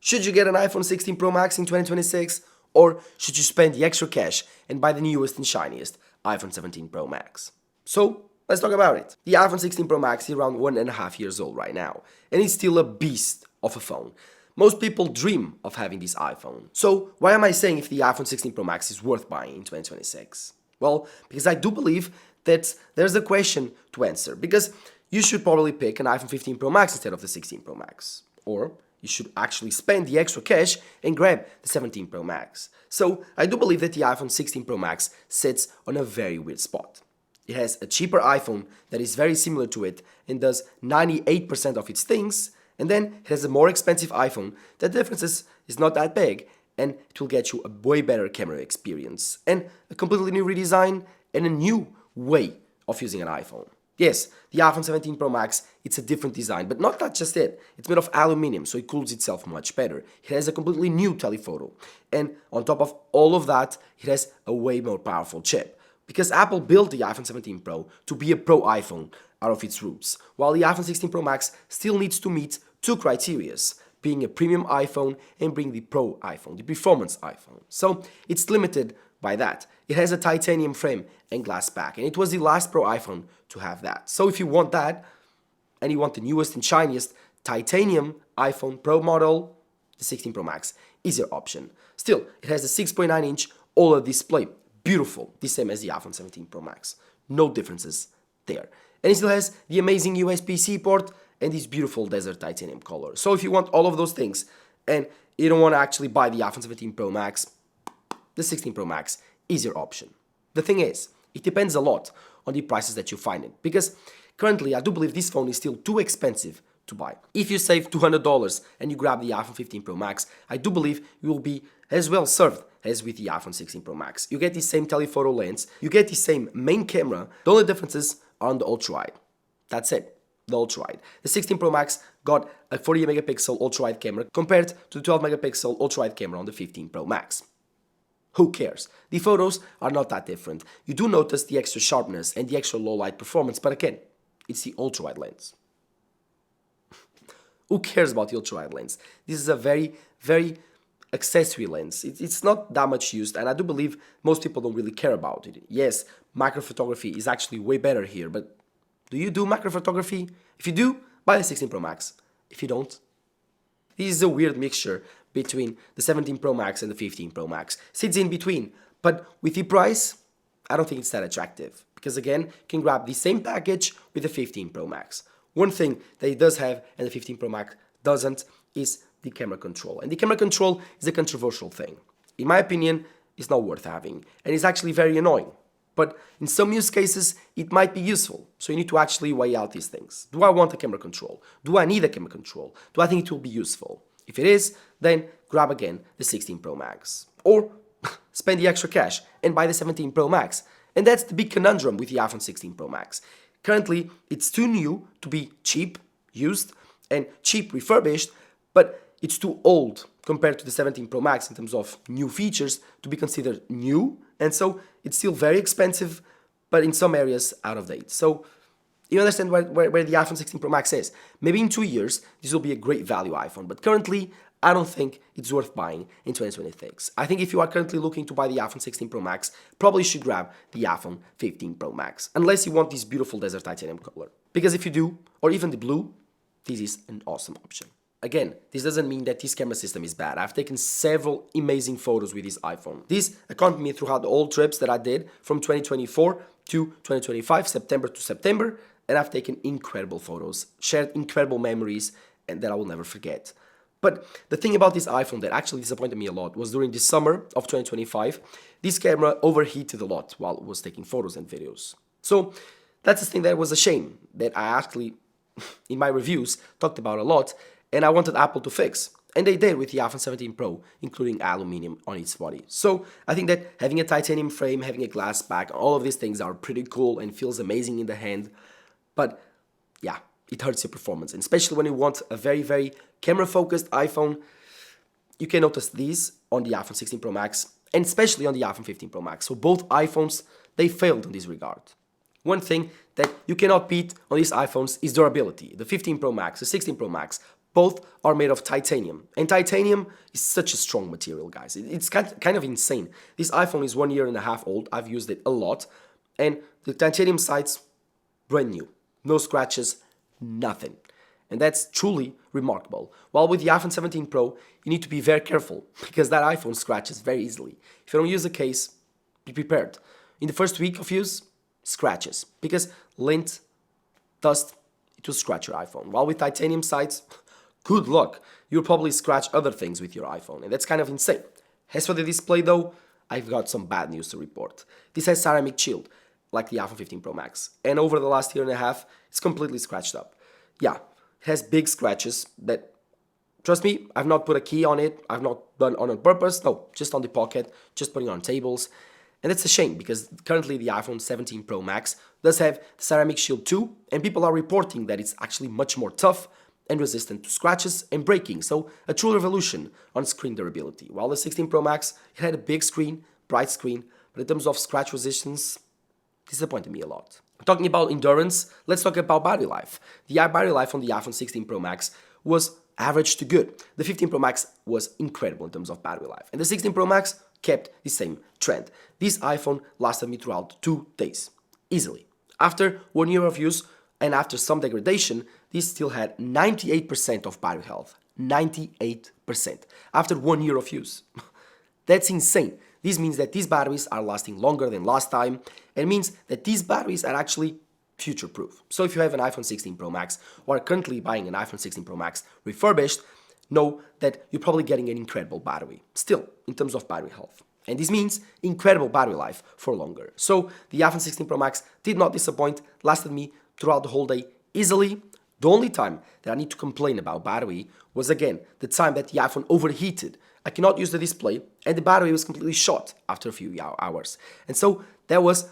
Should you get an iPhone 16 Pro Max in 2026? Or should you spend the extra cash and buy the newest and shiniest iPhone 17 Pro Max? So, let's talk about it. The iPhone 16 Pro Max is around 1.5 years old right now, and it's still a beast of a phone. Most people dream of having this iPhone. So, why am I saying if the iPhone 16 Pro Max is worth buying in 2026? Well, because I do believe that there's a question to answer, because you should probably pick an iPhone 15 Pro Max instead of the 16 Pro Max. Or you should actually spend the extra cash and grab the 17 Pro Max. So I do believe that the iPhone 16 Pro Max sits on a very weird spot. It has a cheaper iPhone that is very similar to it and does 98% of its things, and then it has a more expensive iPhone. The difference is not that big, and it will get you a way better camera experience and a completely new redesign and a new way of using an iPhone. Yes, the iPhone 17 Pro Max, it's a different design, but not that just it. It's made of aluminum, so it cools itself much better. It has a completely new telephoto. And on top of all of that, it has a way more powerful chip. Because Apple built the iPhone 17 Pro to be a pro iPhone out of its roots, while the iPhone 16 Pro Max still needs to meet two criteria, being a premium iPhone and being the pro iPhone, the performance iPhone. So it's limited by that. It has a titanium frame and glass back, and it was the last pro iPhone to have that. So if you want that, and you want the newest and shiniest titanium iPhone Pro model, the 16 Pro Max is your option. Still, it has a 6.9-inch OLED display, beautiful, the same as the iPhone 17 Pro Max. No differences there. And it still has the amazing USB-C port and this beautiful desert titanium color. So if you want all of those things, and you don't want to actually buy the iPhone 17 Pro Max, the 16 Pro Max is your option. The thing is, it depends a lot on the prices that you find it, because currently I do believe this phone is still too expensive to buy. If you save $200 and you grab the iPhone 15 Pro Max, I do believe you will be as well served as with the iPhone 16 Pro Max. You get the same telephoto lens, you get the same main camera, the only differences are on the ultra-wide. That's it, the ultra-wide. The 16 Pro Max got a 48 megapixel ultra-wide camera compared to the 12 megapixel ultra-wide camera on the 15 Pro Max. Who cares? The photos are not that different. You do notice the extra sharpness and the extra low light performance, but again, it's the ultra-wide lens. Who cares about the ultra-wide lens? This is a very, very accessory lens. It's not that much used, and I do believe most people don't really care about it. Yes, macro photography is actually way better here, but do you do macro photography? If you do, buy the 16 Pro Max. If you don't, this is a weird mixture between the 17 Pro Max and the 15 Pro Max. Sits in between, but with the price, I don't think it's that attractive. Because again, you can grab the same package with the 15 Pro Max. One thing that it does have and the 15 Pro Max doesn't is the camera control. And the camera control is a controversial thing. In my opinion, it's not worth having. And it's actually very annoying. But in some use cases, it might be useful. So you need to actually weigh out these things. Do I want a camera control? Do I need a camera control? Do I think it will be useful? If it is, then grab again the 16 Pro Max. Or spend the extra cash and buy the 17 Pro Max. And that's the big conundrum with the iPhone 16 Pro Max. Currently, it's too new to be cheap, used, and cheap refurbished, but it's too old compared to the 17 Pro Max in terms of new features to be considered new, and so it's still very expensive, but in some areas out of date. So you understand where the iPhone 16 Pro Max is. Maybe in 2 years, this will be a great value iPhone, but currently, I don't think it's worth buying in 2026. I think if you are currently looking to buy the iPhone 16 Pro Max, probably should grab the iPhone 15 Pro Max, unless you want this beautiful desert titanium color. Because if you do, or even the blue, this is an awesome option. Again, this doesn't mean that this camera system is bad. I've taken several amazing photos with this iPhone. This accompanied me throughout all trips that I did from 2024 to 2025, September to September, and I've taken incredible photos, shared incredible memories, and that I will never forget. But the thing about this iPhone that actually disappointed me a lot was during the summer of 2025, this camera overheated a lot while it was taking photos and videos. So that's the thing that was a shame that I actually, in my reviews, talked about a lot, and I wanted Apple to fix. And they did with the iPhone 17 Pro, including aluminum on its body. So I think that having a titanium frame, having a glass back, all of these things are pretty cool and feels amazing in the hand. But yeah, it hurts your performance, and especially when you want a very, very camera-focused iPhone. You can notice these on the iPhone 16 Pro Max, and especially on the iPhone 15 Pro Max. So both iPhones, they failed in this regard. One thing that you cannot beat on these iPhones is durability. The 15 Pro Max, the 16 Pro Max, Both are made of titanium, and titanium is such a strong material, guys. It's kind of insane. This iPhone is 1.5 years old. I've used it a lot, and the titanium sides, brand new. No scratches, nothing. And that's truly remarkable. While with the iPhone 17 Pro, you need to be very careful because that iPhone scratches very easily. If you don't use the case, be prepared. In the first week of use, scratches because lint, dust, it will scratch your iPhone. While with titanium sides, good luck. You'll probably scratch other things with your iPhone, and that's kind of insane. As for the display though, I've got some bad news to report. This has ceramic shield, like the iPhone 15 Pro Max, and over the last year and a half, it's completely scratched up. Yeah, it has big scratches that, trust me, I've not put a key on it, I've not done on purpose, no, just on the pocket, just putting on tables. And that's a shame because currently the iPhone 17 Pro Max does have the ceramic shield too, and people are reporting that it's actually much more tough and resistant to scratches and breaking, so a true revolution on screen durability. While the 16 Pro Max, it had a big screen, bright screen, but in terms of scratch resistance, disappointed me a lot. Talking about endurance, let's talk about battery life. The battery life on the iPhone 16 Pro Max was average to good. The 15 Pro Max was incredible in terms of battery life, and the 16 Pro Max kept the same trend. This iPhone lasted me throughout 2 days, easily. After 1 year of use and after some degradation, this still had 98% of battery health. 98% after 1 year of use. That's insane. This means that these batteries are lasting longer than last time, and means that these batteries are actually future-proof. So if you have an iPhone 16 Pro Max or are currently buying an iPhone 16 Pro Max refurbished, know that you're probably getting an incredible battery, still, in terms of battery health. And this means incredible battery life for longer. So the iPhone 16 Pro Max did not disappoint, lasted me throughout the whole day easily. The only time that I need to complain about battery was, again, the time that the iPhone overheated. I cannot use the display, and the battery was completely shot after a few hours. And so that was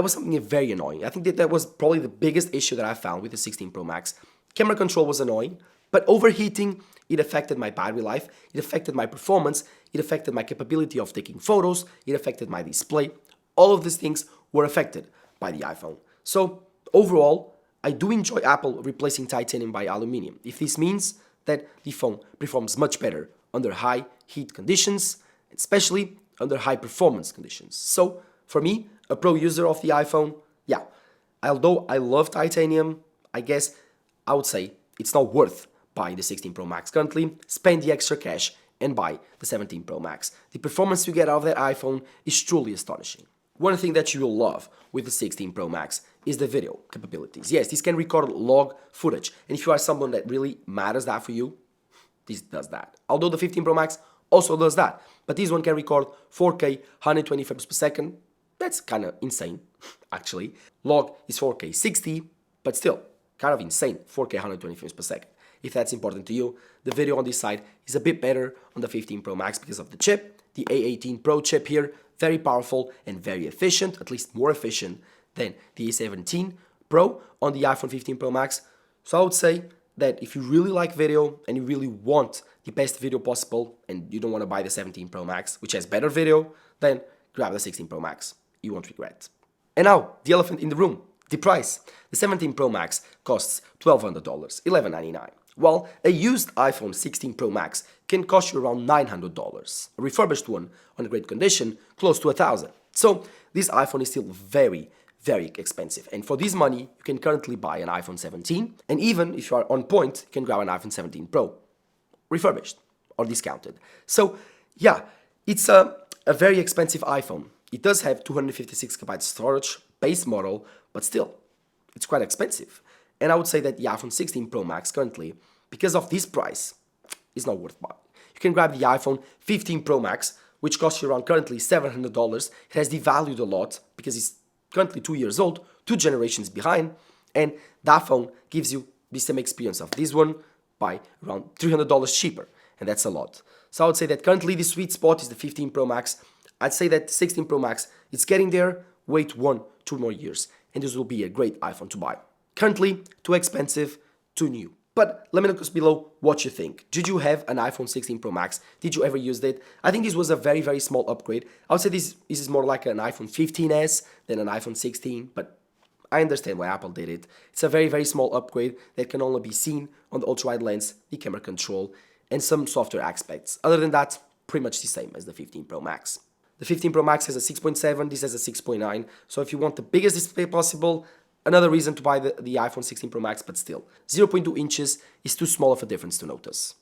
something very annoying. I think that was probably the biggest issue that I found with the 16 Pro Max. Camera control was annoying, but overheating, it affected my battery life, it affected my performance, it affected my capability of taking photos, it affected my display. All of these things were affected by the iPhone. So overall, I do enjoy Apple replacing titanium by aluminum, if this means that the phone performs much better under high heat conditions, especially under high performance conditions. So for me, a pro user of the iPhone, yeah, although I love titanium, I guess I would say it's not worth buying the 16 Pro Max currently. Spend the extra cash and buy the 17 Pro Max. The performance you get out of that iPhone is truly astonishing. One thing that you will love with the 16 Pro Max is the video capabilities. Yes, this can record log footage, and if you are someone that really matters that for you, this does that. Although the 15 Pro Max also does that, but this one can record 4K 120 frames per second. That's kind of insane, actually. Log is 4K 60, but still, kind of insane, 4K 120 frames per second. If that's important to you, the video on this side is a bit better on the 15 Pro Max because of the chip, the A18 Pro chip here, very powerful and very efficient, at least more efficient than the A17 Pro on the iPhone 15 Pro Max. So I would say that if you really like video and you really want the best video possible and you don't want to buy the 17 Pro Max, which has better video, then grab the 16 Pro Max. You won't regret. And now, the elephant in the room, the price. The 17 Pro Max costs $1,200, $1,199, while a used iPhone 16 Pro Max can cost you around $900. A refurbished one on great condition, close to $1,000. So this iPhone is still very, very expensive. And for this money, you can currently buy an iPhone 17. And even if you are on point, you can grab an iPhone 17 Pro, refurbished or discounted. So yeah, it's a very expensive iPhone. It does have 256GB storage, base model, but still, it's quite expensive. And I would say that the iPhone 16 Pro Max currently, because of this price, is not worth buying. You can grab the iPhone 15 Pro Max, which costs you around currently $700. It has devalued a lot because it's currently 2 years old, 2 generations behind, and that phone gives you the same experience of this one by around $300 cheaper, and that's a lot. So I would say that currently the sweet spot is the 15 Pro Max. I'd say that the 16 Pro Max, it's getting there, wait 1-2 more years, and this will be a great iPhone to buy. Currently, too expensive, too new. But let me know below what you think. Did you have an iPhone 16 Pro Max? Did you ever use it? I think this was a very, very small upgrade. I would say this is more like an iPhone 15s than an iPhone 16, but I understand why Apple did it. It's a very, very small upgrade that can only be seen on the ultra-wide lens, the camera control, and some software aspects. Other than that, pretty much the same as the 15 Pro Max. The 15 Pro Max has a 6.7, this has a 6.9, so if you want the biggest display possible, another reason to buy the iPhone 16 Pro Max, but still, 0.2 inches is too small of a difference to notice.